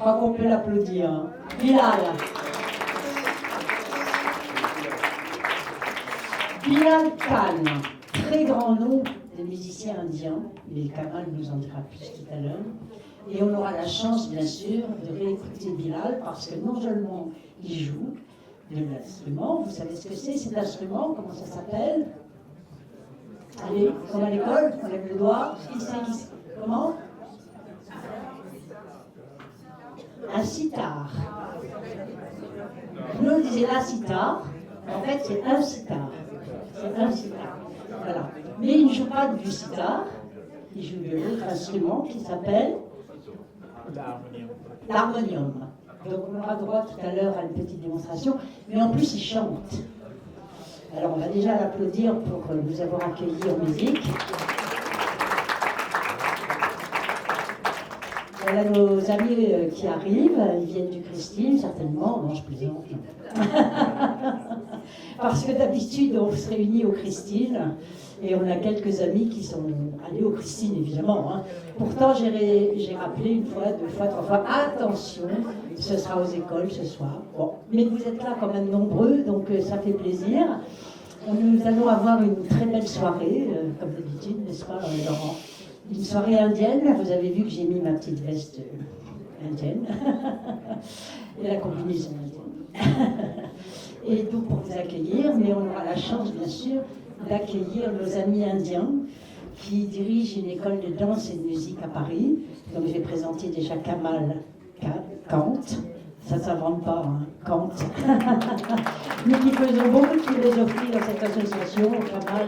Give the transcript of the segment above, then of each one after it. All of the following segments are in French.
crois qu'on peut l'applaudir. Bilal. Bilal Khan, très grand nom de musicien indien, mais Kamal nous en dira plus tout à l'heure. Et on aura la chance, bien sûr, de réécouter Bilal, parce que non seulement il joue de l'instrument, vous savez ce que c'est cet instrument, comment ça s'appelle? Allez, comme à l'école, on lève le doigt. Comment? Un sitar. Nous, on disait la sitar. En fait, c'est un sitar. C'est un sitar. Voilà. Mais il ne joue pas du sitar. Il joue de l'autre instrument qui s'appelle l'harmonium. Donc, on aura droit tout à l'heure à une petite démonstration. Mais en plus, il chante. Alors, on va déjà l'applaudir pour nous avoir accueillis en musique. Voilà nos amis qui arrivent, ils viennent du Christine, certainement. Non, je plaisante. Parce que d'habitude, on se réunit au Christine et on a quelques amis qui sont allés au Christine, évidemment. Hein. Pourtant, j'ai rappelé une fois, deux fois, trois fois, attention, ce sera aux écoles ce soir. Bon. Mais vous êtes là quand même nombreux, donc ça fait plaisir. Nous allons avoir une très belle soirée, comme d'habitude, n'est-ce pas, Laurent? Une soirée indienne. Vous avez vu que j'ai mis ma petite veste indienne et la combinaison indienne. Et donc pour vous accueillir, mais on aura la chance, bien sûr, d'accueillir nos amis indiens qui dirigent une école de danse et de musique à Paris. Donc je vais présenter déjà Kamal Kant. Ça ne s'invente pas, hein, Kant. Nous qui faisons beaucoup de philosophie dans cette association, Kamal,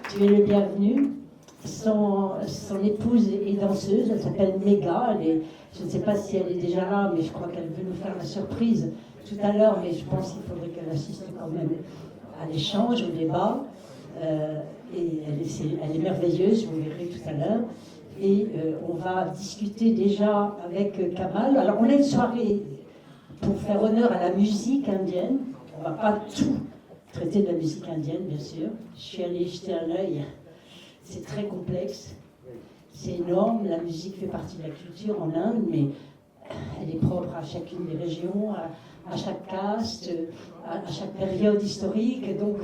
tu es le bienvenu. Son épouse est danseuse, elle s'appelle Méga. Je ne sais pas si elle est déjà là, mais je crois qu'elle veut nous faire la surprise tout à l'heure, mais je pense qu'il faudrait qu'elle assiste quand même à l'échange, au débat. Et elle est merveilleuse, vous verrez tout à l'heure. Et on va discuter déjà avec Kamal. Alors on a une soirée pour faire honneur à la musique indienne. On ne va pas tout traiter de la musique indienne, bien sûr. Je suis allée jeter un œil. C'est très complexe, c'est énorme. La musique fait partie de la culture en Inde, mais elle est propre à chacune des régions, à chaque caste, à chaque période historique. Donc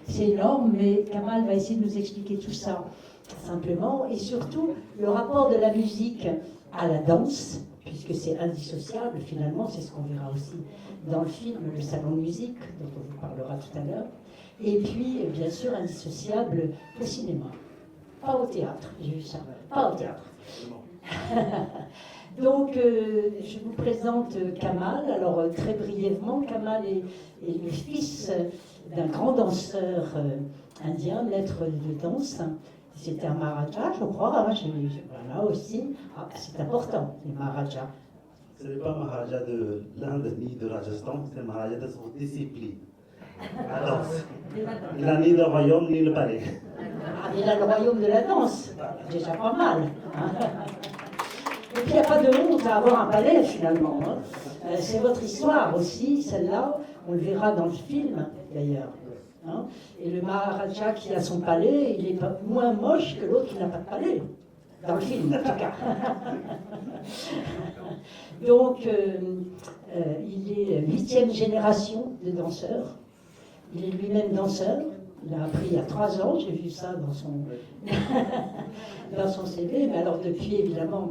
c'est énorme, mais Kamal va essayer de nous expliquer tout ça simplement. Et surtout, le rapport de la musique à la danse, puisque c'est indissociable finalement, c'est ce qu'on verra aussi dans le film Le Salon de musique, dont on vous parlera tout à l'heure. Et puis, bien sûr, indissociable au cinéma. Pas au théâtre, j'ai vu ça. Pas au théâtre. Donc, je vous présente Kamal. Alors, très brièvement, Kamal est le fils d'un grand danseur indien, maître de danse. C'était un Maharaja, je crois. Hein, voilà aussi. Ah, c'est important, les Maharajas. Ce n'est pas Maharaja de l'Inde ni de Rajasthan, c'est Maharaja de son discipline. La danse. Il n'a ni le royaume ni le palais. Ah, il a le royaume de la danse. Déjà pas mal. Hein. Et puis il n'y a pas de honte à avoir un palais finalement. Hein. C'est votre histoire aussi, celle-là. On le verra dans le film d'ailleurs. Hein. Et le Maharaja qui a son palais, il est pas moins moche que l'autre qui n'a pas de palais. Dans le film, en tout cas. Donc, il est 8e génération de danseurs. Il est lui-même danseur. Il a appris il y a 3 ans, j'ai vu ça dans son, dans son CV. Mais alors, depuis, évidemment,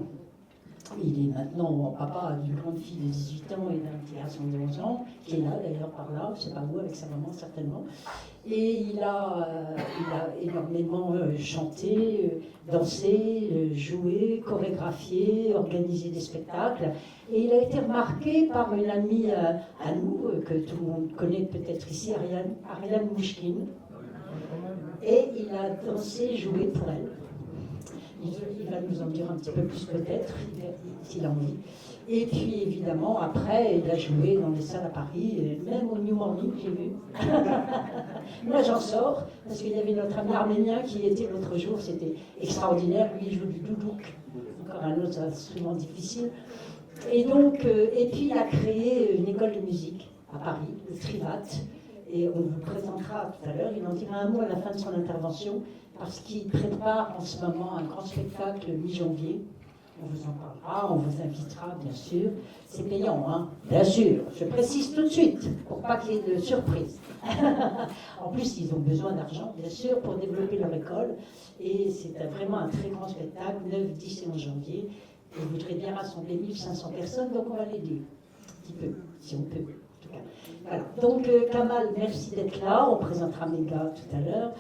il est maintenant papa d'une grande fille de 18 ans et d'un petit garçon de 11 ans, qui est là d'ailleurs par là, je ne sais pas où, avec sa maman certainement. Et il a énormément chanté, dansé, joué, chorégraphié, organisé des spectacles. Et il a été remarqué par une amie à nous, que tout le monde connaît peut-être ici, Ariane Mouchkine. Et il a dansé, joué pour elle. Il va nous en dire un petit peu plus peut-être, s'il a envie. Et puis évidemment, après, il a joué dans les salles à Paris, et même au New Morning, j'ai vu. Moi j'en sors, parce qu'il y avait notre ami arménien qui était l'autre jour, c'était extraordinaire, lui il joue du doudouk, encore un autre instrument difficile. Et donc, et puis il a créé une école de musique à Paris, le Trivat, et on vous présentera tout à l'heure, il en dira un mot à la fin de son intervention, parce qu'il prépare en ce moment un grand spectacle mi-janvier, On vous en parlera, on vous invitera, bien sûr. C'est payant, hein, bien sûr. Je précise tout de suite, pour pas qu'il y ait de surprise. En plus, ils ont besoin d'argent, bien sûr, pour développer leur école. Et c'est vraiment un très grand spectacle, 9, 10 et 11 janvier. Et je voudrais bien rassembler 1500 personnes, donc on va l'aider. Un petit peu, si on peut. En tout cas. Voilà. Donc, Kamal, merci d'être là. On présentera Méga tout à l'heure.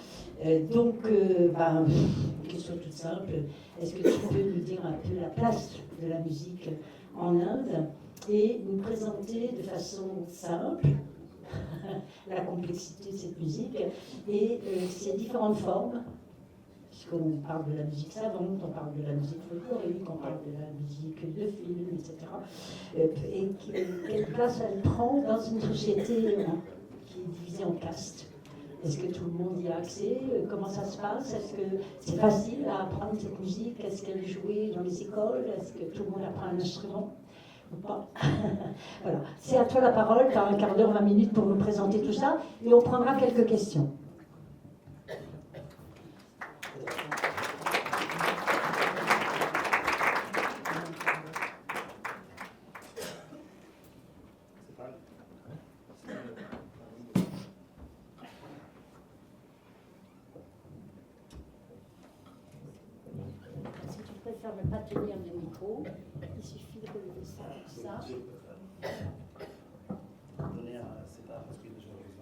Question toute simple. Est-ce que tu peux nous dire un peu la place de la musique en Inde et nous présenter de façon simple la complexité de cette musique et ses différentes formes, puisqu'on parle de la musique savante, on parle de la musique folklorique, on parle de la musique de film, etc. Et quelle place elle prend dans une société qui est divisée en castes. Est-ce que tout le monde y a accès? Comment ça se passe? Est-ce que c'est facile à apprendre cette musique? Est-ce qu'elle est jouée dans les écoles? Est-ce que tout le monde apprend un instrument ou pas? Voilà. C'est à toi la parole. Tu as un quart d'heure, 20 minutes pour nous présenter tout ça. Et on prendra quelques questions. Ne pas tenir le micro, il suffit de relever ça comme ça.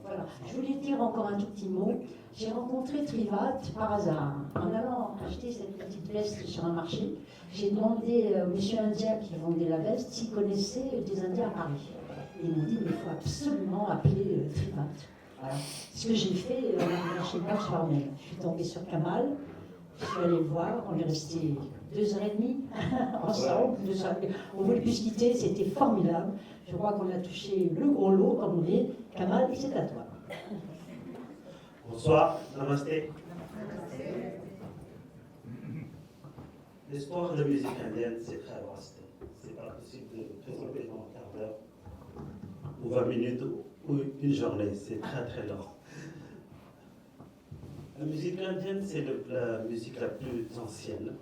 Voilà. Je voulais dire encore un tout petit mot. J'ai rencontré Trivat par hasard. En allant acheter cette petite veste sur un marché, j'ai demandé au monsieur indien qui vendait la veste s'il connaissait des Indiens à Paris. Et ils m'ont dit, mais il faut absolument appeler Trivat. Voilà. Ce que j'ai fait en allant chez moi ce soir même. Je suis tombée sur Kamal, je suis allée le voir, on est resté 2h30 ensemble. On ne voulait plus se quitter, c'était formidable. Je crois qu'on a touché le gros lot, comme on dit. Kamal, c'est à toi. Bonsoir, namasté. L'histoire de la musique indienne, c'est très vaste. C'est pas possible de présenter dans un quart d'heure, ou 20 minutes, ou une journée. C'est très très long. La musique indienne, c'est la musique la plus ancienne,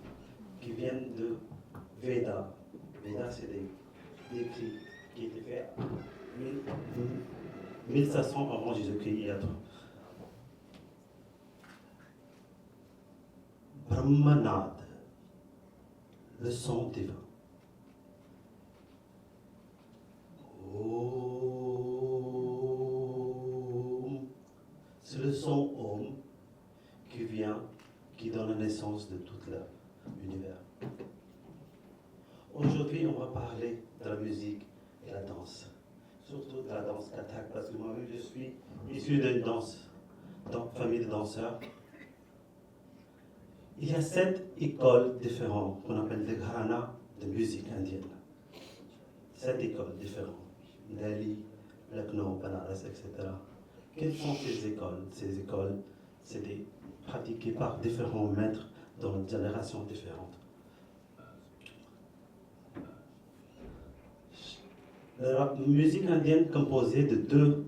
qui vient de Veda. Veda, c'est des écrits qui étaient faits 1500 avant Jésus-Christ. Brahmanad, le son divin. Om. C'est le son Om qui donne la naissance de tout l'univers. Aujourd'hui, on va parler de la musique et la danse, surtout de la danse kathak, parce que moi-même je suis issu d'une famille de danseurs. Il y a 7 écoles différentes qu'on appelle des gharana de musique indienne. 7 écoles différentes. Delhi, Lucknow, Banaras, etc. Quelles sont ces écoles? Ces écoles, c'est pratiquées par différents maîtres dans des générations différentes. La musique indienne est composée de 2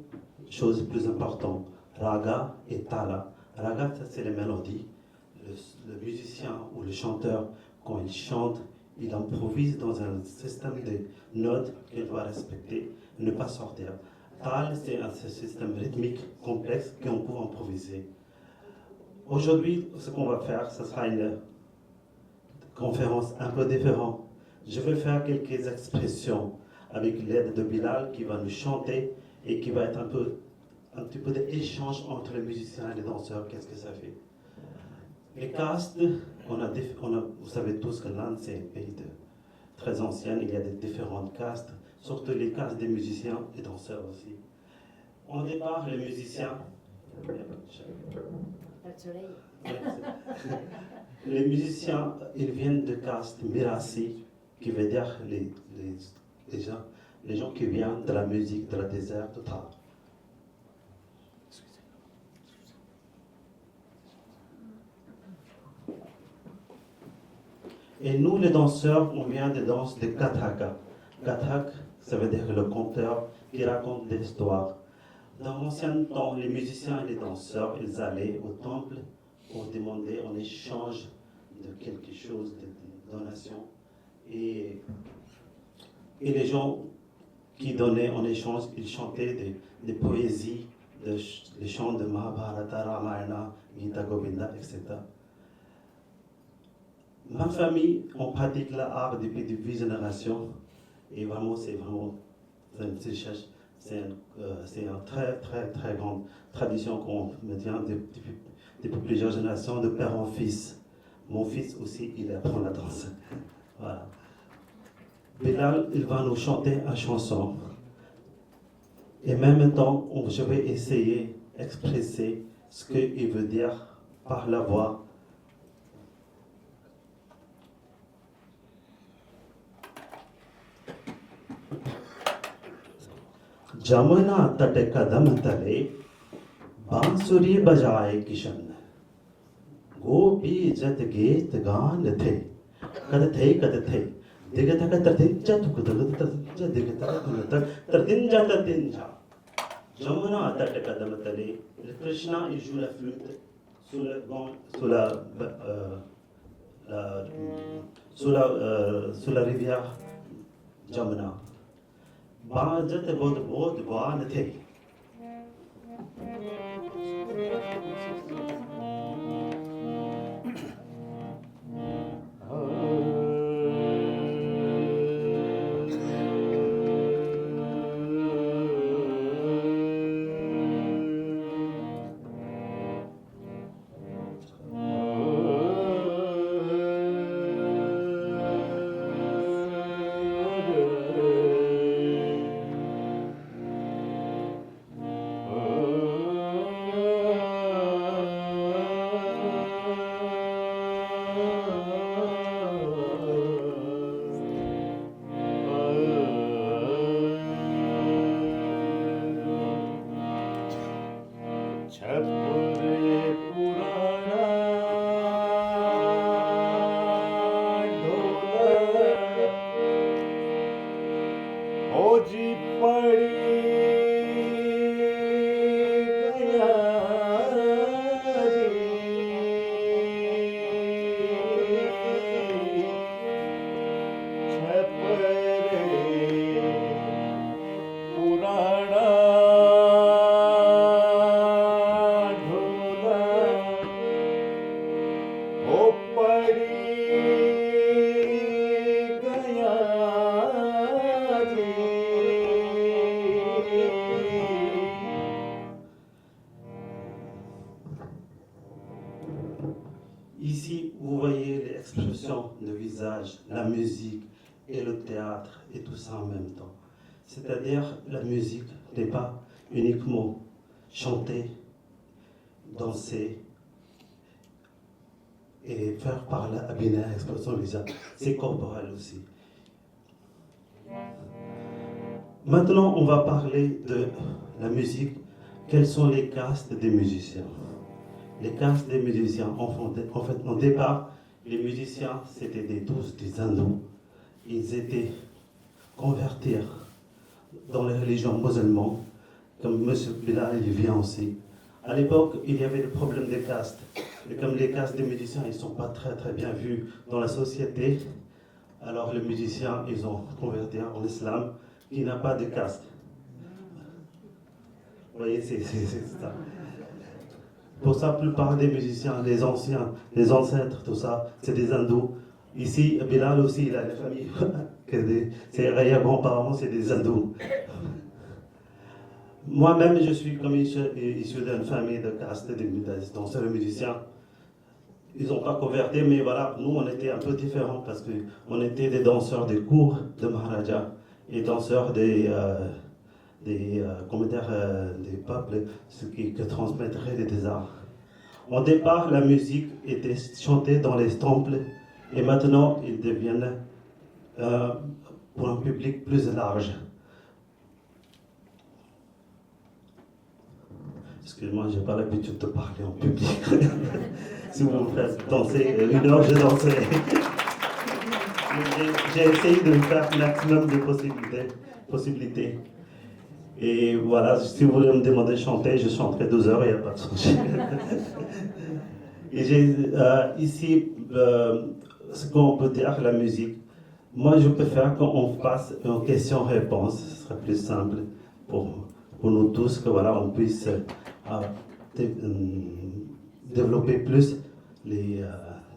choses plus importantes, raga et tala. Raga, c'est les mélodies. Le musicien ou le chanteur, quand il chante, il improvise dans un système de notes qu'il doit respecter, ne pas sortir. Tal, c'est un système rythmique complexe qu'on peut improviser. Aujourd'hui, ce qu'on va faire, ce sera une conférence un peu différente. Je vais faire quelques expressions avec l'aide de Bilal qui va nous chanter et qui va être un petit peu d'échange entre les musiciens et les danseurs. Qu'est-ce que ça fait? Les castes, vous savez tous que l'Inde, c'est un pays très ancien, il y a des différentes castes, surtout les castes des musiciens et danseurs aussi. Au départ, les musiciens... Les musiciens, ils viennent de castes Mirasi, qui veut dire les gens qui viennent de la musique, de la désert totale. Et nous, les danseurs, on vient des danses de Kathaka. Kathak, ça veut dire le conteur qui raconte des histoires. Dans l'ancien temps, les musiciens et les danseurs, ils allaient au temple pour demander en échange de quelque chose, de donation. Et les gens qui donnaient en échange, ils chantaient des poésies, des chants de Mahabharata, Ramayana, Gita Govinda, etc. Ma famille, on pratique l'art depuis générations. Et vraiment, c'est une richesse, c'est une très, très, très grande tradition qu'on maintient depuis plusieurs générations, de père en fils. Mon fils aussi, il apprend la danse. Voilà. Bilal, il va nous chanter une chanson. Et en même temps, je vais essayer d'exprimer ce qu'il veut dire par la voix. Jamuna तट कदम तले बांसुरी बजाए किशन गोपी जत गीत गान थे कद थे दिगत का तरतिंजा तुक तरतिंजा दिगत का तरतिंजा जमुना तट कदम तले Krishna il joue la flûte sous la rivière Jamuna. बाजत बहुत बहुत बान थे Ici, vous voyez l'expression, le visage, la musique et le théâtre et tout ça en même temps. C'est-à-dire, la musique n'est pas uniquement chanter, danser et faire par la abinaya, expression du visage. C'est corporel aussi. Maintenant, on va parler de la musique. Quelles sont les castes des musiciens? Les castes des musiciens, en fait, au départ, les musiciens, c'était tous des hindous. Ils étaient convertis dans les religions musulmanes, comme M. Bilal, il vient aussi. À l'époque, il y avait le problème des castes. Et comme les castes des musiciens, ils ne sont pas très, très bien vus dans la société, alors les musiciens, ils ont converti en islam, qui n'a pas de caste. Vous voyez, c'est ça. Pour ça, la plupart des musiciens, les anciens, les ancêtres, tout ça, c'est des hindous. Ici, Bilal aussi, il a des familles. Ses arrière-grands-parents, c'est des hindous. Moi-même, je suis comme issu d'une famille de caste, des danseurs et musiciens. Ils n'ont pas converti, mais voilà, nous, on était un peu différents parce qu'on était des danseurs des cours de Maharaja et danseurs des peuples, ceux qui transmettraient des arts. Au départ, la musique était chantée dans les temples et maintenant, ils deviennent pour un public plus large. Excusez-moi, je n'ai pas l'habitude de parler en public. Si vous me faites danser 1 heure, je danserai. J'ai essayé de faire le maximum de possibilités. Et voilà, si vous voulez me demander de chanter, je chanterai 12 heures, il n'y a pas de souci. Et j'ai ici ce qu'on peut dire, la musique. Moi, je préfère qu'on fasse une question-réponse. Ce serait plus simple pour nous tous, que voilà, on puisse développer plus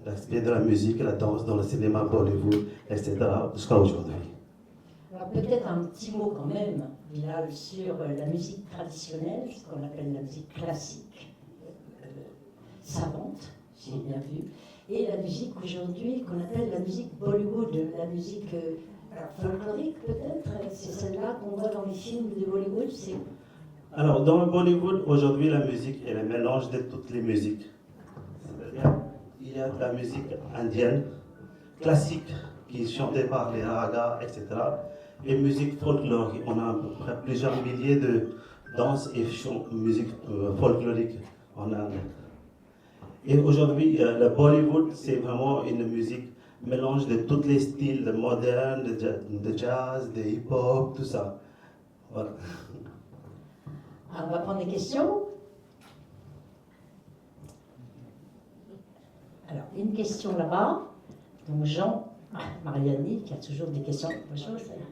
l'aspect de la musique, la danse dans le cinéma, Bollywood, etc. jusqu'à aujourd'hui. Alors peut-être un petit mot quand même, Bilal, sur la musique traditionnelle, ce qu'on appelle la musique classique, savante, si j'ai bien vu, et la musique aujourd'hui qu'on appelle la musique Bollywood, la musique folklorique peut-être, c'est celle-là qu'on voit dans les films de Bollywood. Alors dans le Bollywood, aujourd'hui la musique est le mélange de toutes les musiques. C'est-à-dire, il y a de la musique indienne, classique, qui est chantée par les ragas, etc. Et musique folklorique. On a à peu près plusieurs milliers de danses et musique folklorique en Inde. Et aujourd'hui, le Bollywood, c'est vraiment une musique mélange de tous les styles, de moderne, de jazz, de hip-hop, tout ça. Voilà. Alors, on va prendre des questions. Alors, une question là-bas. Donc, Jean Mariani, qui a toujours des questions. Bonjour, ça va.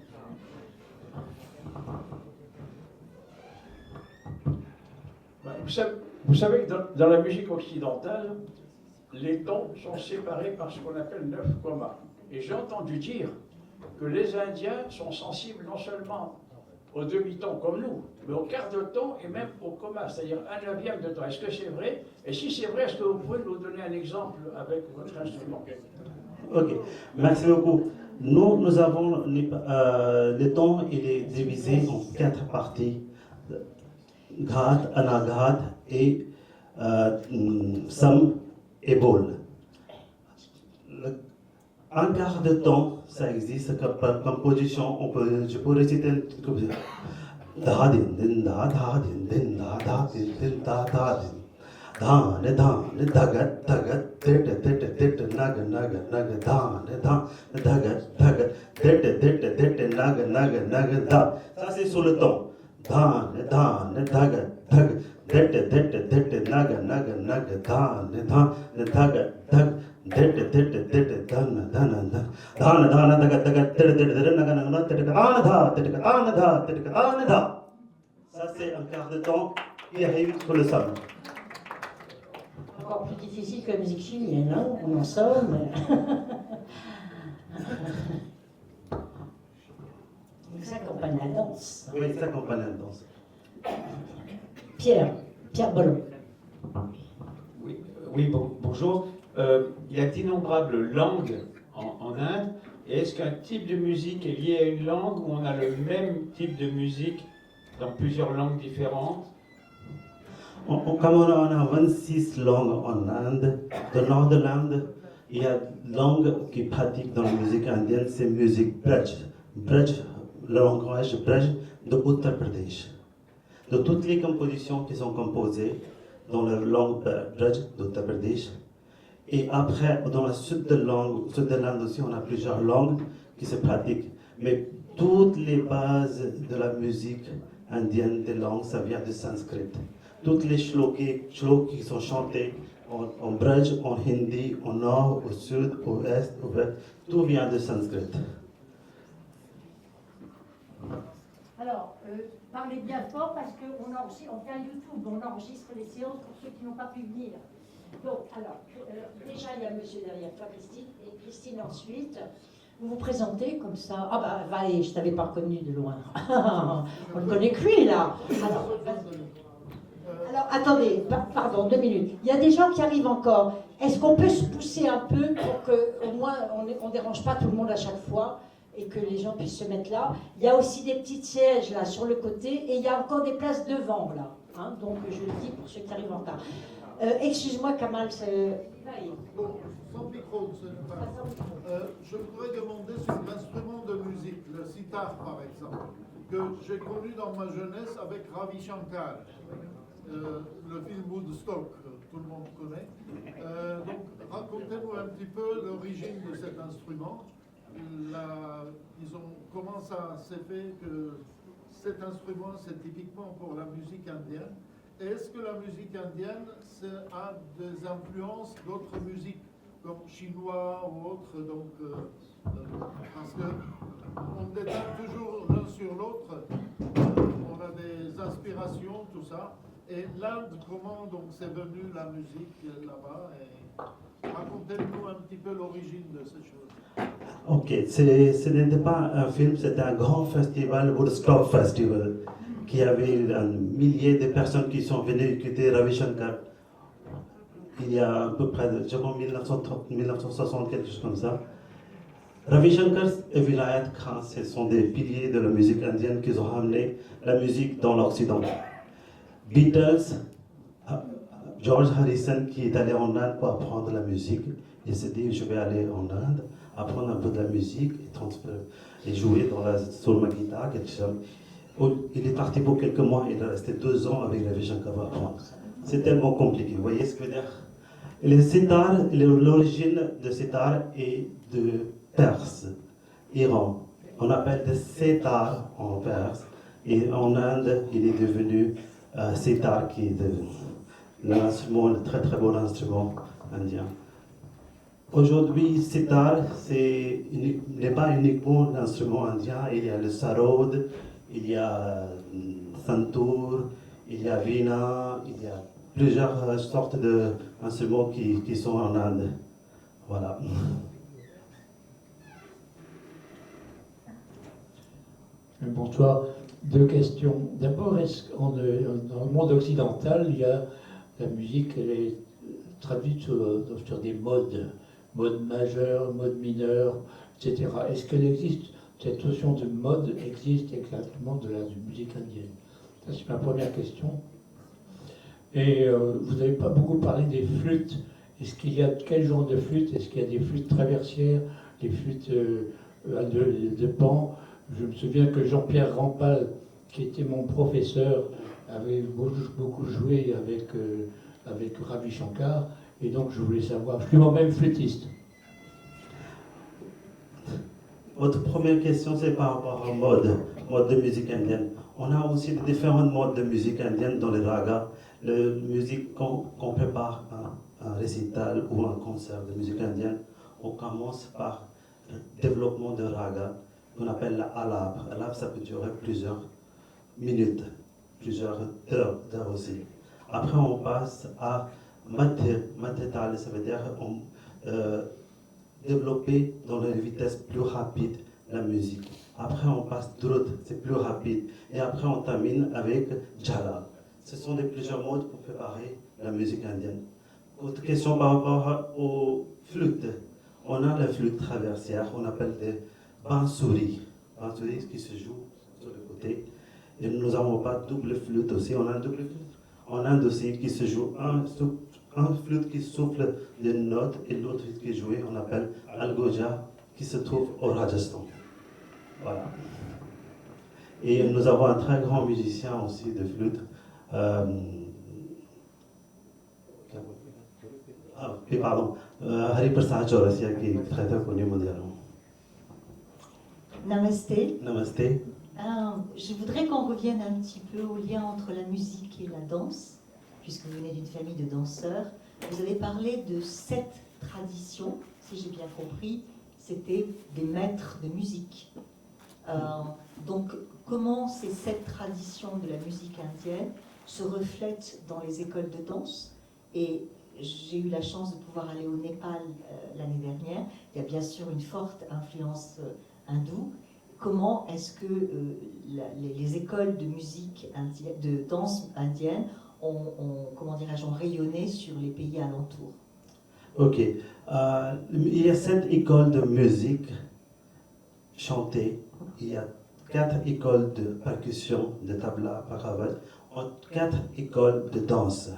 Vous savez que dans la musique occidentale, les tons sont séparés par ce qu'on appelle 9 komas. Et j'ai entendu dire que les Indiens sont sensibles non seulement au demi-ton comme nous, mais au quart de ton et même au koma, c'est-à-dire un neuvième de ton. Est-ce que c'est vrai? Et si c'est vrai, est-ce que vous pouvez nous donner un exemple avec votre instrument? Ok, merci beaucoup. Nous avons le ton, il est divisé en 4 parties. Ghat, Anaghat et Sam et Bol. Un quart de temps, ça existe comme position. Je peux réciter comme ça. Da din din da din din da din din da din. Da ne dagat dagat det naga da dagat det naga da. Ça c'est sur le ton. Da ne dagat det naga da ça c'est un quart de temps qui arrive sur le sol. Encore plus difficile que la musique chilienne, hein, on en sort, mais... Ça accompagne la danse. Oui, ça accompagne la danse. Pierre Bollon. Oui, bonjour. Il y a d'innombrables langues en Inde. Et est-ce qu'un type de musique est lié à une langue ou on a le même type de musique dans plusieurs langues différentes? Comme on a 26 langues en Inde, dans le nord de l'Inde, il y a une langue qui pratique dans la musique indienne, c'est musique Braj. Braj, le langage Braj de Uttar Pradesh. De toutes les compositions qui sont composées dans la langue Braj d'Uttar Pradesh. Et après, dans le sud de l'Inde aussi, on a plusieurs langues qui se pratiquent. Mais toutes les bases de la musique indienne, des langues, ça vient du sanskrit. Toutes les shloks qui sont chantés en Braj, en hindi, au nord, au sud, au est, au ouest, tout vient du sanskrit. Alors, parlez bien fort parce qu'on on fait un YouTube, on enregistre les séances pour ceux qui n'ont pas pu venir. Donc, alors, déjà il y a monsieur derrière toi, Christine, et Christine ensuite. Vous vous présentez comme ça. Ah bah, Valérie, je t'avais pas reconnu de loin. On ne connaît que lui, là. Alors, attendez, pardon, 2 minutes. Il y a des gens qui arrivent encore. Est-ce qu'on peut se pousser un peu pour qu'au moins on ne dérange pas tout le monde à chaque fois et que les gens puissent se mettre là? Il y a aussi des petits sièges là sur le côté et il y a encore des places devant là. Hein, donc je le dis pour ceux qui arrivent en retard. Excuse-moi Kamal, c'est... Bon, sans micro, je voudrais demander sur l'instrument de musique, le sitar par exemple, que j'ai connu dans ma jeunesse avec Ravi Shankar. Le film Woodstock, tout le monde connaît. Donc, racontez-nous un petit peu l'origine de cet instrument. Comment ça s'est fait que cet instrument, c'est typiquement pour la musique indienne. Et est-ce que la musique indienne a des influences d'autres musiques comme chinois ou autres, donc, parce qu'on déteint toujours l'un sur l'autre, on a des inspirations, tout ça. Et l'Inde, comment donc c'est venu la musique là-bas? Et racontez-nous un petit peu l'origine de ces choses. Ok, ce n'était pas un film, c'était un grand festival, Woodstock Festival, qui avait un millier de personnes qui sont venues écouter Ravi Shankar. Il y a à peu près, je pense, 1930, 1960, quelque chose comme ça. Ravi Shankar et Vilayat Khan, ce sont des piliers de la musique indienne qui ont amené la musique dans l'Occident. Beatles, George Harrison qui est allé en Inde pour apprendre la musique, il s'est dit je vais aller en Inde, apprendre un peu de la musique et jouer sur ma guitare, quelque chose. Il est parti pour quelques mois, il est resté 2 ans avec Ravi Shankar pour apprendre. C'est tellement compliqué, vous voyez ce que je veux dire? Et le sitar, l'origine de sitar est de Perse, Iran. On appelle des sitar en Perse. Et en Inde, il est devenu sitar, qui est l'instrument, le très très beau instrument indien. Aujourd'hui, sitar, n'est pas uniquement l'instrument indien. Il y a le sarod, il y a santoor, il y a veena, il y a plusieurs sortes d'instruments qui sont en Inde. Voilà. Bonsoir. 2 questions. D'abord, est-ce dans le monde occidental, il y a la musique, elle est traduite sur des modes majeurs, modes mineurs, etc. Est-ce qu'elle existe, cette notion de mode existe exactement de la musique indienne? Ça, c'est ma première question. Et vous n'avez pas beaucoup parlé des flûtes. Est-ce qu'il y a quel genre de flûtes? Est-ce qu'il y a des flûtes traversières, des flûtes de pan? Je me souviens que Jean-Pierre Rampal, qui était mon professeur, avait beaucoup joué avec Ravi Shankar, et donc je voulais savoir. Je suis moi-même flûtiste. Votre première question, c'est par rapport au mode de musique indienne. On a aussi différents modes de musique indienne dans les ragas. La musique qu'on prépare un récital ou un concert de musique indienne, on commence par le développement de raga qu'on appelle la alap. Alap, ça peut durer plusieurs minutes, plusieurs heures aussi. Après, on passe à mathétal, ça veut dire développer dans une vitesse plus rapide la musique. Après, on passe drut, c'est plus rapide. Et après, on termine avec jala. Ce sont plusieurs modes pour préparer la musique indienne. Autre question par rapport aux flûtes. On a la flûte traversière, on appelle des bansuri. Bansuri qui se joue sur le côté. Et nous n'avons pas double flûte aussi, on a une double flûte. En Inde aussi qui se joue un flûte qui souffle des notes et l'autre qui est joué, on appelle algoja, qui se trouve au Rajasthan. Voilà. Et nous avons un très grand musicien aussi de flûte. Hari Prasad Chaurasia, qui est très très connu mondialement. Namasté. Namasté. Je voudrais qu'on revienne un petit peu au lien entre la musique et la danse, puisque vous venez d'une famille de danseurs. Vous avez parlé de 7 traditions, si j'ai bien compris, c'était des maîtres de musique. Donc, comment ces 7 traditions de la musique indienne se reflètent dans les écoles de danse? Et j'ai eu la chance de pouvoir aller au Népal l'année dernière. Il y a bien sûr une forte influence hindoue. Comment est-ce que les écoles de musique de danse indienne ont rayonné sur les pays alentours? Ok. Il y a 7 écoles de musique chantée. Il y a 4 écoles de percussion, de tabla, bhagavat, 4 écoles de danse.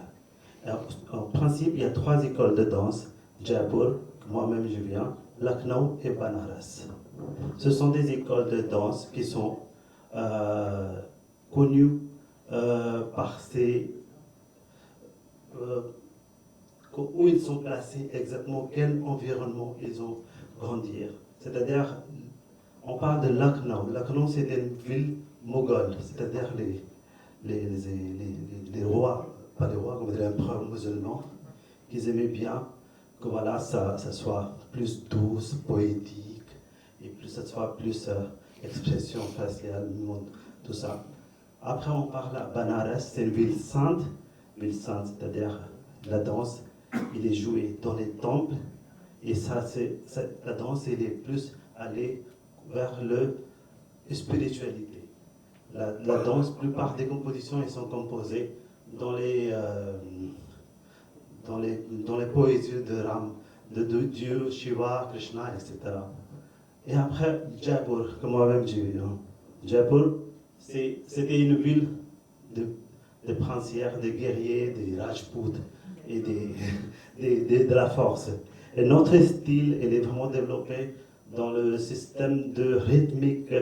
Alors, en principe, il y a 3 écoles de danse. Jaipur, moi-même je viens, Lucknow et Banaras. Ce sont des écoles de danse qui sont connues par où ils sont placés exactement, quel environnement ils ont grandi. C'est-à-dire, on parle de Lucknow. Lucknow, c'est une ville moghole, c'est-à-dire les rois, pas les rois, comme les empereurs musulmans, qu'ils aimaient bien que voilà, ça soit plus douce, poétique, et plus ça soit plus expression faciale, tout ça. Après, on parle à Banaras, c'est une ville sainte, c'est-à-dire la danse, il est joué dans les temples, et la danse, elle est plus allée vers le spiritualité. La danse, la plupart des compositions, elles sont composées dans les poésies de Ram, de Dieu, Shiva, Krishna, etc. Et après, Jaipur, comme moi-même j'ai vu. Jaipur, c'était une ville de princières, de guerriers, des Rajputs et de la force. Et notre style, il est vraiment développé dans le système de rythmique,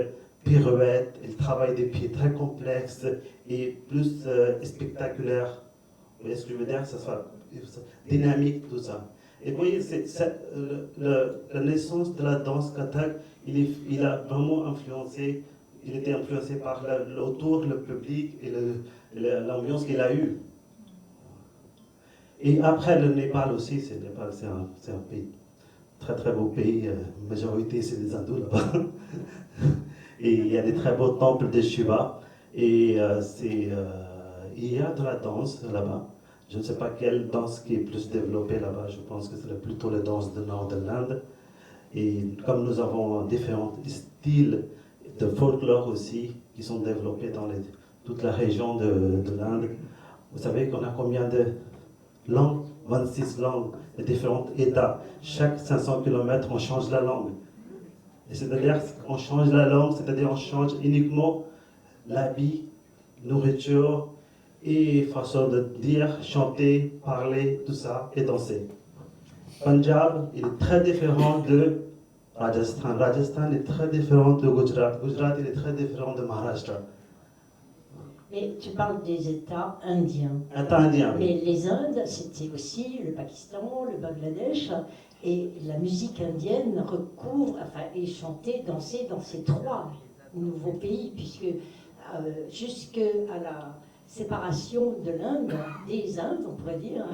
pirouette, le travail des pieds très complexe et plus spectaculaire. Vous voyez ce que je veux dire? Ça soit dynamique, tout ça. Et vous voyez, la naissance de la danse Kathak, il a vraiment influencé, il était influencé par l'autour, le public et l'ambiance qu'il a eue. Et après, le Népal aussi, c'est un pays, très très beau pays, majorité c'est des hindous là-bas. Et il y a des très beaux temples de Shiva, et il y a de la danse là-bas. Je ne sais pas quelle danse qui est plus développée là-bas, je pense que c'est plutôt la danse du nord de l'Inde. Et comme nous avons différents styles de folklore aussi, qui sont développés dans toute la région de l'Inde, vous savez qu'on a combien de langues? 26 langues, de différents États. Chaque 500 km, on change la langue. Et c'est-à-dire qu'on change la langue, c'est-à-dire on change uniquement l'habit, nourriture et façon de dire, chanter, parler, tout ça, et danser. Punjab, il est très différent de Rajasthan. Rajasthan est très différent de Gujarat. Gujarat, il est très différent de Maharashtra. Mais tu parles des États indiens. États indiens, oui. Mais les Indes, c'était aussi le Pakistan, le Bangladesh, et la musique indienne recouvre, enfin, est chantée, dansée dans ces trois nouveaux pays, puisque jusqu'à la séparation de l'Inde, des Indes, on pourrait dire,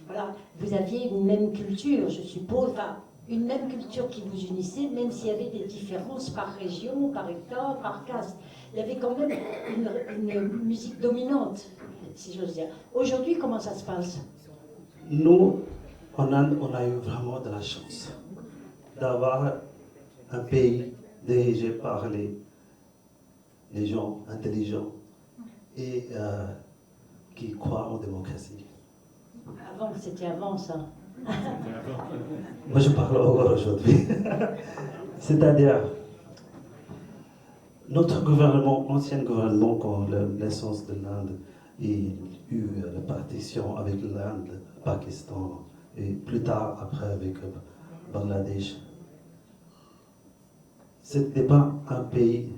voilà, vous aviez une même culture, je suppose, enfin, une même culture qui vous unissait, même s'il y avait des différences par région, par État, par caste. Il y avait quand même une musique dominante, si j'ose dire. Aujourd'hui, comment ça se passe? Nous, en Inde, on a eu vraiment de la chance d'avoir un pays dirigé par les gens intelligents et qui croient en démocratie. C'était avant ça. Moi, je parle encore aujourd'hui. C'est-à-dire, notre gouvernement, ancien gouvernement, quand la naissance de l'Inde et eu la partition avec l'Inde, le Pakistan, et plus tard, après, avec Bangladesh, ce n'était pas un pays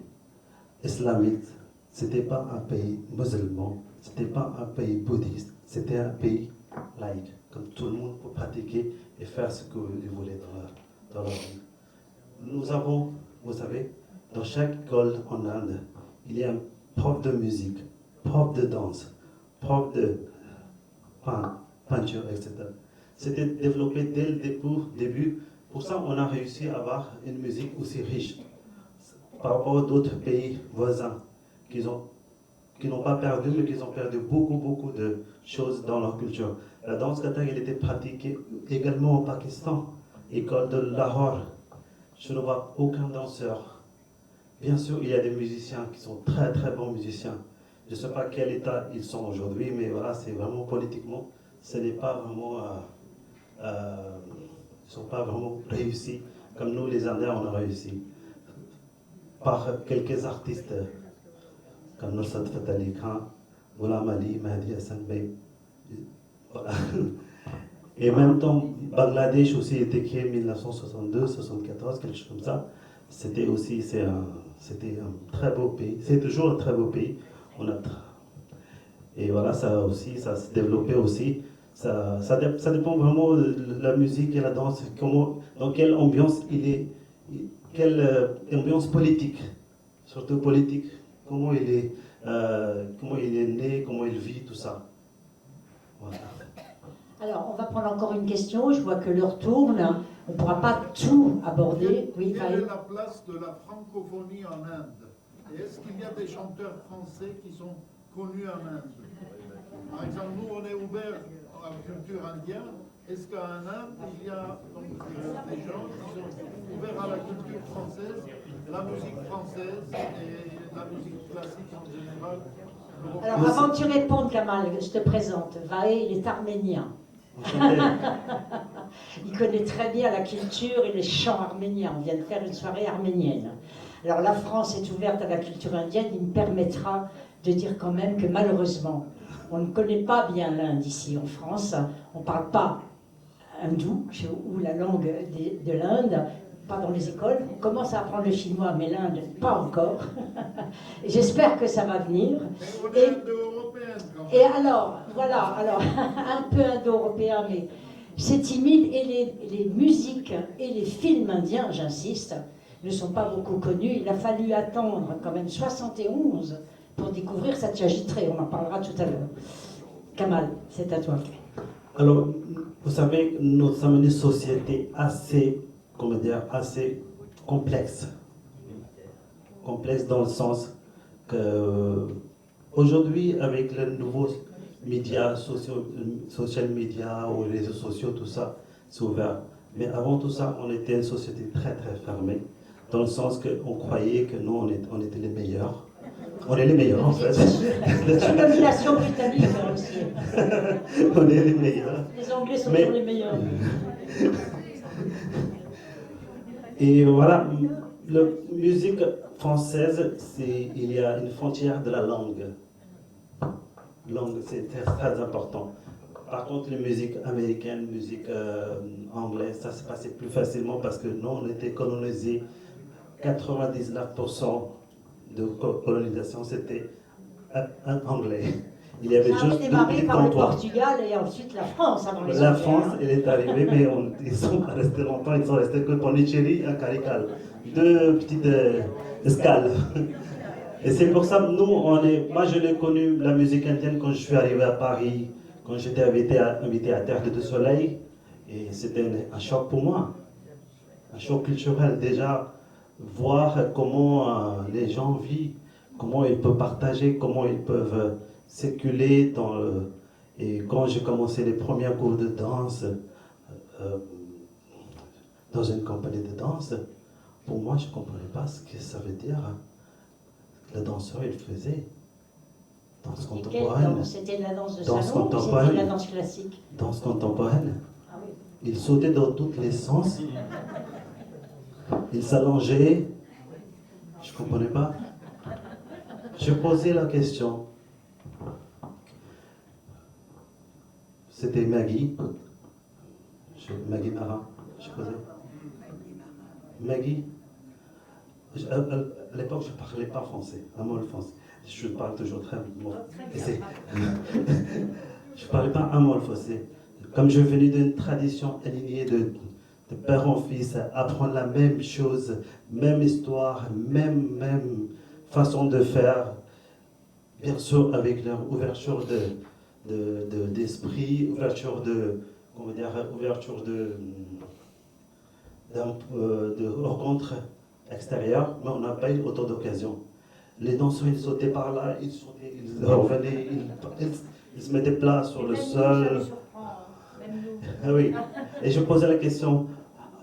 islamique, ce n'était pas un pays musulman, ce n'était pas un pays bouddhiste, c'était un pays laïque, comme tout le monde peut pratiquer et faire ce qu'il voulait dans leur vie. Nous avons, vous savez, dans chaque école en Inde, il y a un prof de musique, prof de danse, prof de peinture, etc. C'était développé dès le début. Pour ça, on a réussi à avoir une musique aussi riche par rapport à d'autres pays voisins qui n'ont pas perdu, mais qui ont perdu beaucoup de choses dans leur culture. La danse Kathak, elle était pratiquée également au Pakistan, école de Lahore. Je ne vois aucun danseur. Bien sûr, il y a des musiciens qui sont très très bons musiciens. Je ne sais pas quel état ils sont aujourd'hui, mais voilà, c'est vraiment politiquement, ce n'est pas vraiment, ils ne sont pas vraiment réussis comme nous les Indiens on a réussi. Par quelques artistes comme Nusrat Fateh Ali Khan, Ghulam Ali, Mehdi Hassan Bey. Voilà. Et en même temps, Bangladesh aussi était créé en 1962, 74, quelque chose comme ça. C'était un très beau pays. C'est toujours un très beau pays. Et voilà, ça aussi, ça s'est développé aussi. Ça dépend vraiment de la musique et la danse, dans quelle ambiance il est, quelle ambiance politique, surtout politique, comment il est né, comment il vit, tout ça. Voilà. Alors, on va prendre encore une question. Je vois que l'heure tourne. On ne pourra pas tout aborder. Oui, Quelle Vaïd. est la place de la francophonie en Inde? Et est-ce qu'il y a des chanteurs français qui sont connus en Inde? Par exemple, nous, on est ouvert à la culture indienne. Est-ce qu'en Inde, il y a donc, des gens qui sont ouverts à la culture française, la musique française et la musique classique en général? Alors, avant que tu répondes, Kamal, je te présente. Vaïd, il est arménien. Enchanté. Il connaît très bien la culture et les chants arméniens. On vient de faire une soirée arménienne. Alors, la France est ouverte à la culture indienne. Il me permettra de dire quand même que malheureusement, on ne connaît pas bien l'Inde ici en France. On ne parle pas hindou, ou la langue de l'Inde, pas dans les écoles. On commence à apprendre le chinois, mais l'Inde, pas encore. Et j'espère que ça va venir. Mais on est indo-européenne quand même. Et alors, voilà, alors, un peu indo-européen, mais c'est timide. Et les musiques et les films indiens, j'insiste, ne sont pas beaucoup connus. Il a fallu attendre quand même 71 pour découvrir Satyajit Ray. On en parlera tout à l'heure. Kamal, c'est à toi. Alors, vous savez, nous sommes une société assez, comment dire, assez complexe. Complexe dans le sens que aujourd'hui, avec les nouveaux médias, social media ou les réseaux sociaux, tout ça, c'est ouvert. Mais avant tout ça, on était une société très très fermée, dans le sens qu'on croyait que nous, on était les meilleurs. On est les meilleurs en fait. C'est une domination britannique aussi. On est les meilleurs. Les Anglais sont Mais- toujours les meilleurs. Et voilà, la musique française, il y a une frontière de la langue. Langue, c'est très, très important. Par contre, les musiques américaines, musique anglaise, ça se passait plus facilement parce que nous, on était colonisés. 99% de colonisation, c'était anglais. Il y avait Ça a juste deux démarré petits par le comptoirs. Portugal et ensuite la France avant les La Anglais, France, hein. elle est arrivée, mais ils ne sont pas restés longtemps, ils sont restés que Pondichéry et Carical. Deux petites escales. Et c'est pour ça que nous, moi je l'ai connu, la musique indienne, quand je suis arrivé à Paris, quand j'étais invité à Terre de Soleil, et c'était un choc pour moi. Un choc culturel, déjà, voir comment les gens vivent, comment ils peuvent partager, comment ils peuvent circuler et quand j'ai commencé les premiers cours de danse dans une compagnie de danse, pour moi, je ne comprenais pas ce que ça veut dire. Le danseur, il faisait danse Et quelle contemporaine. danse? C'était de la danse de Danse salon ou c'était de contemporaine. la danse classique? Danse contemporaine. Ah oui. Il sautait dans tous les sens. Il s'allongeait. Je ne comprenais pas. Je posais la question. C'était Maggie. Maggie Marin. Je posais. Maggie. À l'époque, je ne parlais pas français, un mot de français. Je parle toujours très mal. Je ne parlais pas un mot de français. Comme je venais d'une tradition alignée de père en fils, apprendre la même chose, même histoire, même façon de faire, bien sûr avec leur ouverture d'esprit, ouverture de rencontres extérieures, mais on n'a pas eu autant d'occasions. Les danseurs, ils sautaient par là, ils sautaient, ils revenaient, ils se mettaient plat sur le sol. Ah oui. Et je posais la question,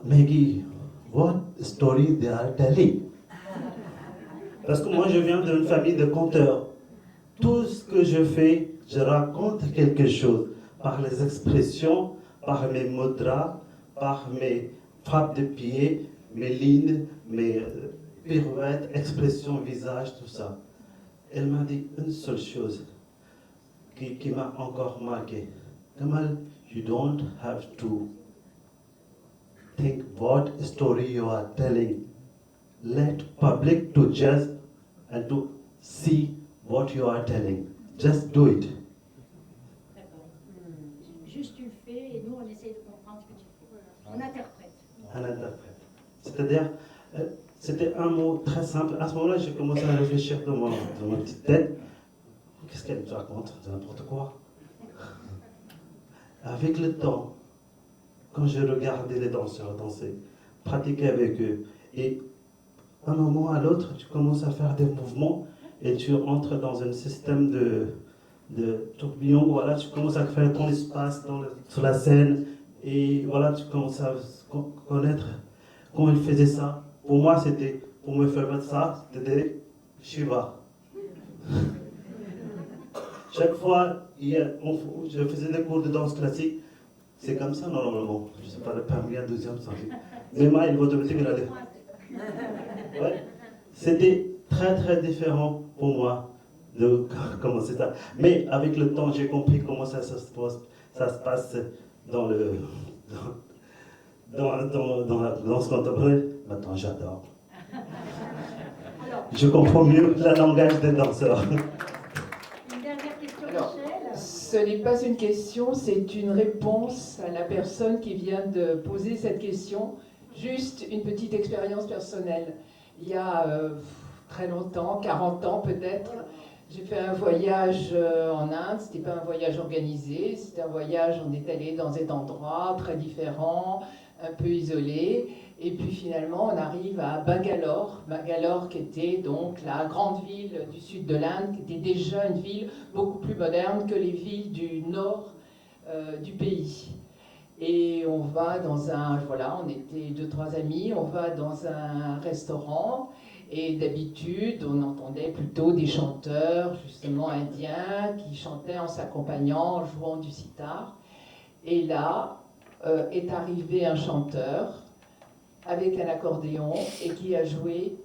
Maggie, what story they are telling? Parce que moi, je viens d'une famille de conteurs. Tout ce que je fais, je raconte quelque chose par les expressions, par mes mudras, par mes frappes de pied, mes lignes, mes pirouettes, expressions, visage, tout ça. Elle m'a dit une seule chose qui m'a encore marqué. Kamal, you don't have to think what story you are telling. Let public to judge and to see what you are telling. Just do it. Juste tu le fais et nous on essaie de comprendre ce que tu fais. On interprète. Un interprète. C'est-à-dire, c'était un mot très simple. À ce moment-là, j'ai commencé à réfléchir dans ma petite tête. Qu'est-ce qu'elle me raconte? C'est n'importe quoi. Avec le temps, quand je regardais les danseurs danser, pratiquer avec eux, et d'un moment à l'autre, tu commences à faire des mouvements et tu entres dans un système de tourbillon. Voilà, tu commences à faire ton espace sur la scène et voilà, tu commences à connaître comment ils faisaient ça. Pour moi, c'était, pour me faire ça, c'était Shiva. Chaque fois, je faisais des cours de danse classique. C'est comme ça normalement. Je ne sais pas, parmi la deuxième santé. Mais moi, il va te mettre ouais. C'était très très différent pour moi de commencer ça. Mais avec le temps, j'ai compris comment ça se passe dans la danse contemporaine. Maintenant, j'adore. Je comprends mieux le langage des danseurs. Une dernière question, Alors, Michel. ce n'est pas une question, c'est une réponse à la personne qui vient de poser cette question. Juste une petite expérience personnelle. Il y a très longtemps, 40 ans peut-être, j'ai fait un voyage en Inde. C'était pas un voyage organisé, c'était un voyage, on est allé dans cet endroit très différent, un peu isolé. Et puis finalement, on arrive à Bangalore. Bangalore qui était donc la grande ville du sud de l'Inde, qui était déjà une ville beaucoup plus moderne que les villes du nord du pays. Et on va dans on était 2-3 amis, on va dans un restaurant et d'habitude on entendait plutôt des chanteurs justement indiens qui chantaient en s'accompagnant, en jouant du sitar. Et là est arrivé un chanteur avec un accordéon et qui a joué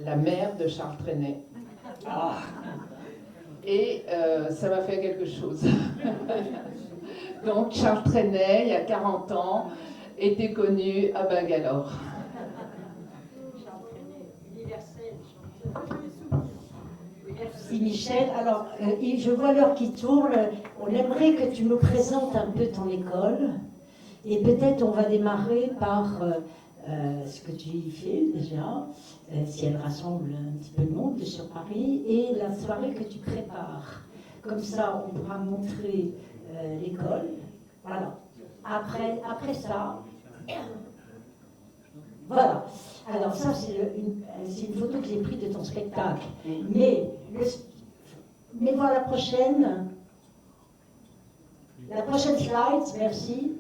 la mère de Charles Trenet. Et ça m'a fait quelque chose. Donc Charles Trenet, il y a 40 ans, était connu à Bangalore. Charles Trenet, universel, Merci Michel. Alors, je vois l'heure qui tourne. On aimerait que tu nous présentes un peu ton école. Et peut-être on va démarrer par ce que tu y fais déjà, si elle rassemble un petit peu de monde sur Paris, et la soirée que tu prépares. Comme ça, on pourra montrer l'école. Voilà. Après ça, voilà. Alors ça, c'est une photo que j'ai prise de ton spectacle. Mais voir la prochaine slide, merci.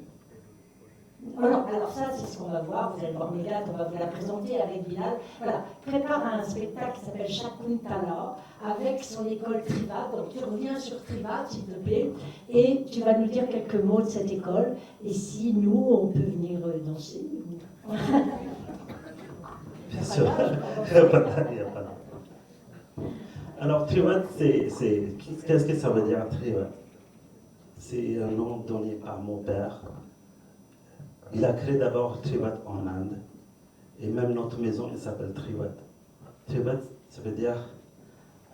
Alors ça, c'est ce qu'on va voir. Vous allez voir Mégane, on va vous la présenter avec Bilal. Voilà, prépare un spectacle qui s'appelle Shakuntala avec son école Trivat. Donc tu reviens sur Trivat, s'il te plaît, et tu vas nous dire quelques mots de cette école. Et si nous, on peut venir danser. Bien sûr, il n'y a pas de... Alors Trivat, qu'est-ce que ça veut dire Trivat? C'est un nom donné par mon père. Il a créé d'abord Trivat en Inde, et même notre maison, elle s'appelle Trivat. Trivat, ça veut dire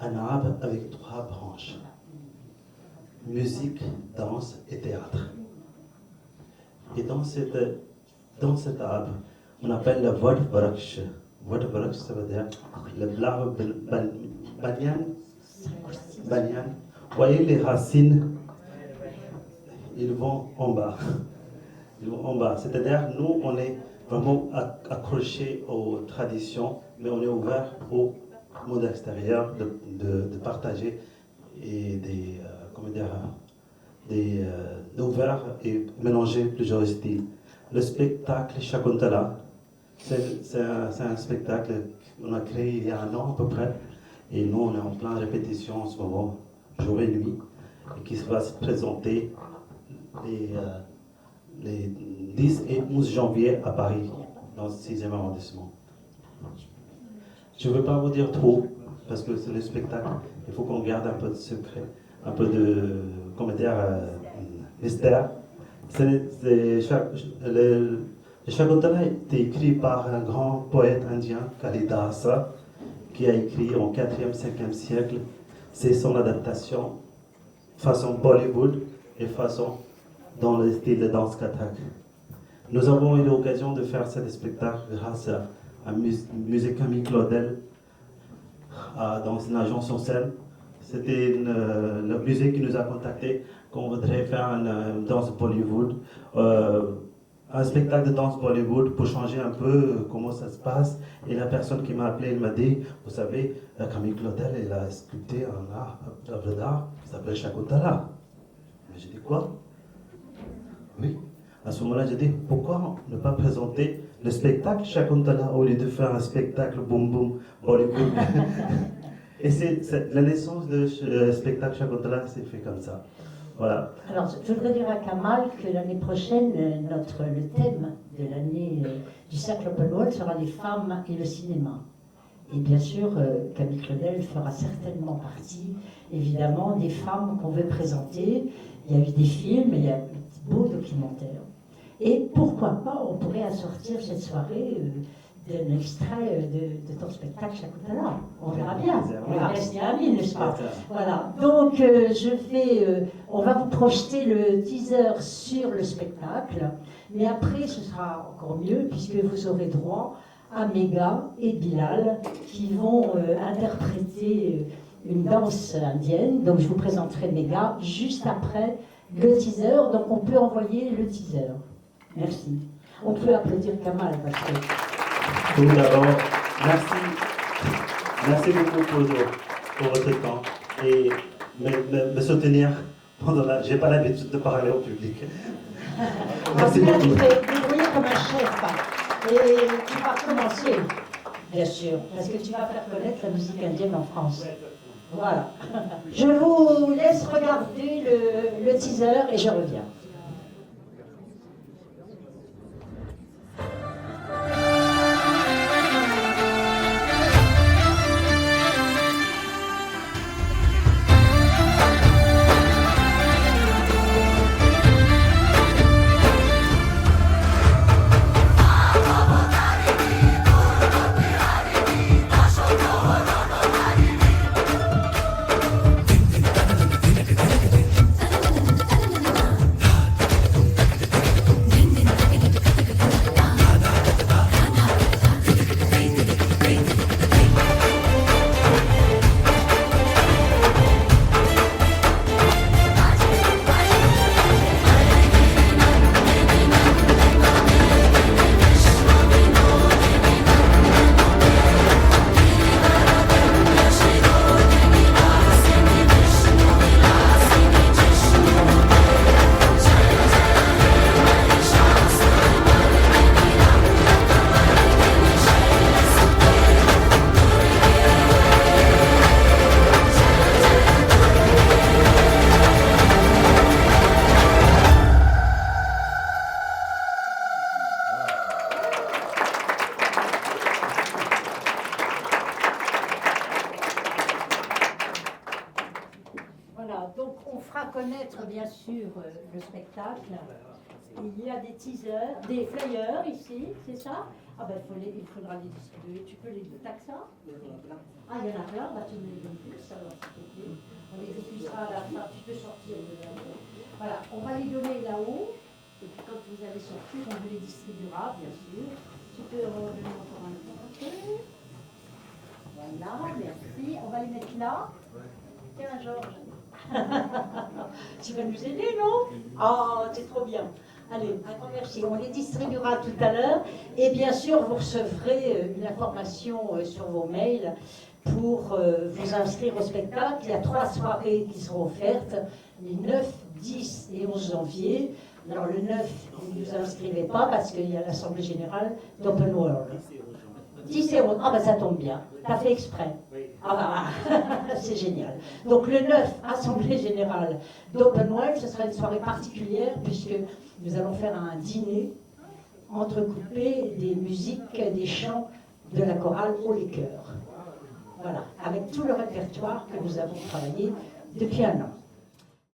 un arbre avec 3 branches. Musique, danse et théâtre. Et dans cet arbre, on appelle le Vajvraksh. Vajvraksh, ça veut dire l'arbre banyan. Vous voyez les racines, ils vont en bas. C'est-à-dire, nous, on est vraiment accrochés aux traditions, mais on est ouvert au monde extérieur de partager et d'ouvert et mélanger plusieurs styles. Le spectacle Shakuntala, c'est un spectacle qu'on a créé il y a 1 an à peu près, et nous, on est en plein répétition en ce moment, jour et nuit, et qui va se présenter les 10 et 11 janvier à Paris, dans le 6e arrondissement. Je ne veux pas vous dire trop, parce que c'est le spectacle, il faut qu'on garde un peu de secret, un peu de, mystère. Le Shakuntala a été écrit par un grand poète indien, Kalidasa, qui a écrit au 4e, 5e siècle. C'est son adaptation, façon Bollywood et façon dans le style de danse Kathak. Nous avons eu l'occasion de faire ce spectacle grâce à Musée Camille Claudel, dans une agence en scène. C'était le musée qui nous a contactés qu'on voudrait faire une danse Bollywood, un spectacle de danse Bollywood pour changer un peu comment ça se passe. Et la personne qui m'a appelé, elle m'a dit, vous savez, Camille Claudel, elle a sculpté un œuvre d'art qui s'appelle Shakuntala. Mais j'ai dit quoi? Oui. À ce moment-là, j'ai dit, pourquoi ne pas présenter le spectacle Shakuntala au lieu de faire un spectacle boom boom Bollywood? Et c'est la naissance du spectacle Shakuntala s'est fait comme ça. Voilà. Alors, je voudrais dire à Kamal que l'année prochaine, le thème de l'année du Cercle Open World sera les femmes et le cinéma. Et bien sûr, Camille Claudel fera certainement partie, évidemment, des femmes qu'on veut présenter. Il y a eu des films, il y a eu de beaux documentaires. Et pourquoi pas, on pourrait assortir cette soirée d'un extrait de ton spectacle Shakuntala. On verra bien. On reste amis, n'est-ce pas? Voilà. Donc, on va vous projeter le teaser sur le spectacle. Mais après, ce sera encore mieux, puisque vous aurez droit à Megha et Bilal qui vont interpréter une danse indienne. Donc, je vous présenterai Megha juste après le teaser. Donc, on peut envoyer le teaser. Merci. On peut applaudir Kamal parce que... Tout d'abord, merci. Merci beaucoup pour votre temps et me soutenir pendant la... J'ai pas l'habitude de parler au public. Merci beaucoup. Tu t'es débrouillé comme un chef. Et tu vas commencer, bien sûr, parce que tu vas faire connaître la musique indienne en France. Voilà. Je vous laisse regarder le teaser et je reviens. Connaître bien sûr le spectacle. Il y a des teasers, des flyers ici, c'est ça? Ah ben il faudra les distribuer. Tu peux les deux. T'as que ça? Ah, il y en a plein, bah tu me les donnes plus alors s'il te plaît. On les diffusera à la fin, tu peux sortir de là-haut. Voilà, on va les donner là-haut. Et puis quand vous allez sortir, on vous les distribuera, bien sûr. Tu peux redonner encore un petit peu. Voilà, merci. On va les mettre là. Tiens, Georges. Tu vas nous aider, non? Oh, c'est trop bien. Allez, un grand merci. On les distribuera tout à l'heure. Et bien sûr, vous recevrez une information sur vos mails pour vous inscrire au spectacle. Il y a 3 soirées qui seront offertes, les 9, 10 et 11 janvier. Alors le 9, vous ne vous inscrivez pas parce qu'il y a l'Assemblée Générale d'Open World. 10 et 11, ah ben ça tombe bien, t'as fait exprès. Ah bah, c'est génial. Donc le 9, Assemblée Générale d'Open World, ce sera une soirée particulière puisque nous allons faire un dîner entrecoupé des musiques, des chants de la chorale Haut les Chœurs. Voilà, avec tout le répertoire que nous avons travaillé depuis un an.